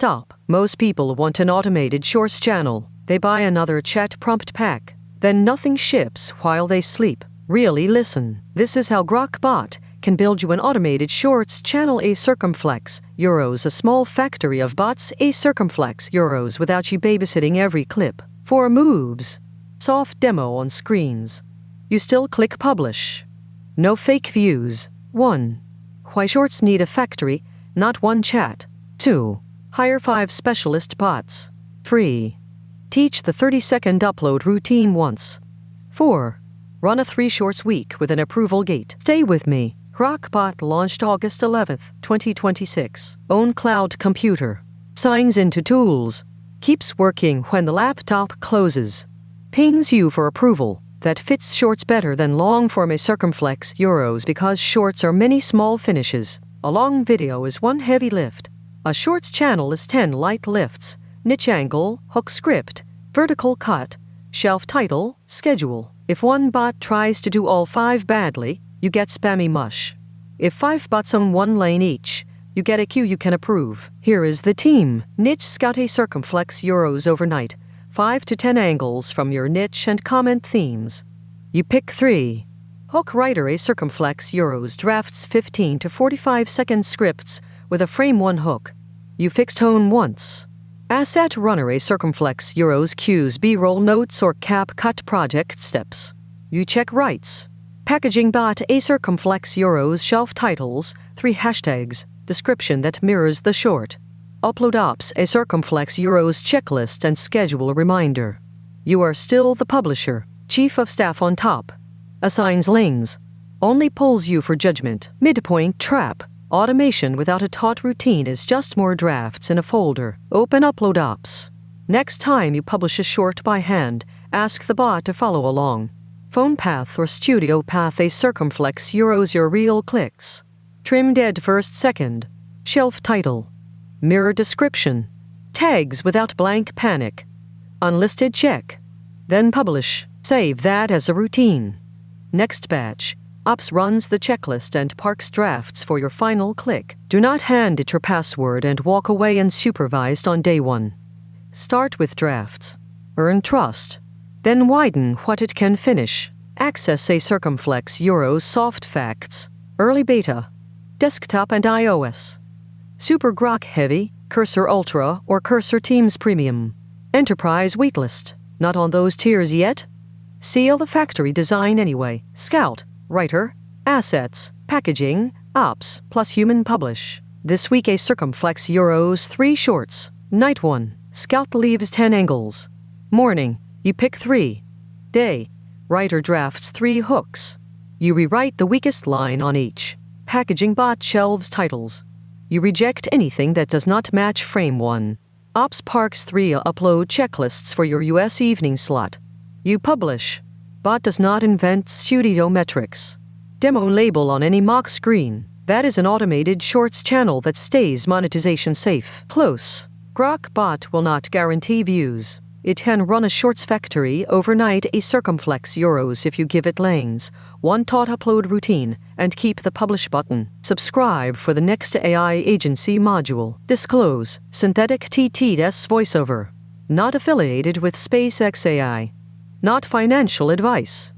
Top. Most people want an automated shorts channel. They buy another chat prompt pack. Then nothing ships while they sleep. Really listen. This is how Grok Bot can build you an automated shorts channel. A circumflex euros. A small factory of bots. A circumflex euros without you babysitting every clip. 4 moves. Soft demo on screens. You still click publish. No fake views. 1. Why shorts need a factory, not one chat. 2. Hire 5 specialist bots. 3. Teach the 30-second upload routine once. 4. Run a 3 shorts week with an approval gate. Stay with me. Grok Bot launched August 11, 2026. Own cloud computer. Signs into tools. Keeps working when the laptop closes. Pings you for approval. That fits shorts better than long form. A circumflex euros because shorts are many small finishes. A long video is one heavy lift. A shorts channel is 10 light lifts. Niche angle, hook script, vertical cut, shelf title, schedule. If one bot tries to do all 5 badly, you get spammy mush. If 5 bots own 1 lane each, you get a queue you can approve. Here is the team. Niche scout. A circumflex euros overnight. 5 to 10 angles from your niche and comment themes. You pick 3. Hook writer. A circumflex euros drafts 15 to 45 second scripts with a frame 1 hook. You fix tone once. Asset runner. A circumflex euros cues B-roll notes or cap cut project steps. You check rights. Packaging bot. A circumflex euros shelf titles, 3 hashtags, description that mirrors the short. Upload ops. A circumflex euros checklist and schedule reminder. You are still the publisher. Chief of staff on top. Assigns lanes. Only pulls you for judgment. Midpoint trap. Automation without a taught routine is just more drafts in a folder. Open upload ops. Next time you publish a short by hand, ask the bot to follow along. Phone path or studio path. A circumflex euros your real clicks. Trim dead first second. Shelf title. Mirror description. Tags without blank panic. Unlisted check. Then publish. Save that as a routine. Next batch. Ops runs the checklist and parks drafts for your final click. Do not hand it your password and walk away unsupervised on day 1. Start with drafts. Earn trust. Then widen what it can finish. Access. A circumflex euros soft facts. Early beta. Desktop and iOS. Super Grok Heavy, Cursor Ultra, or Cursor Teams Premium. Enterprise waitlist. Not on those tiers yet? Seal the factory design anyway. Scout. Writer, assets, packaging, ops, plus human publish. This week. A circumflex euros 3 shorts. Night 1. Scout leaves 10 angles. Morning. You pick 3. Day. Writer drafts 3 hooks. You rewrite the weakest line on each. Packaging bot shelves titles. You reject anything that does not match frame 1. Ops parks 3 upload checklists for your US evening slot. You publish. Bot does not invent studio metrics. Demo label on any mock screen. That is an automated shorts channel that stays monetization safe. Close. Grok Bot will not guarantee views. It can run a shorts factory overnight. A circumflex euros if you give it lanes, 1 taught upload routine, and keep the publish button. Subscribe for the next AI agency module. Disclose. Synthetic TTS voiceover. Not affiliated with SpaceX AI. Not financial advice.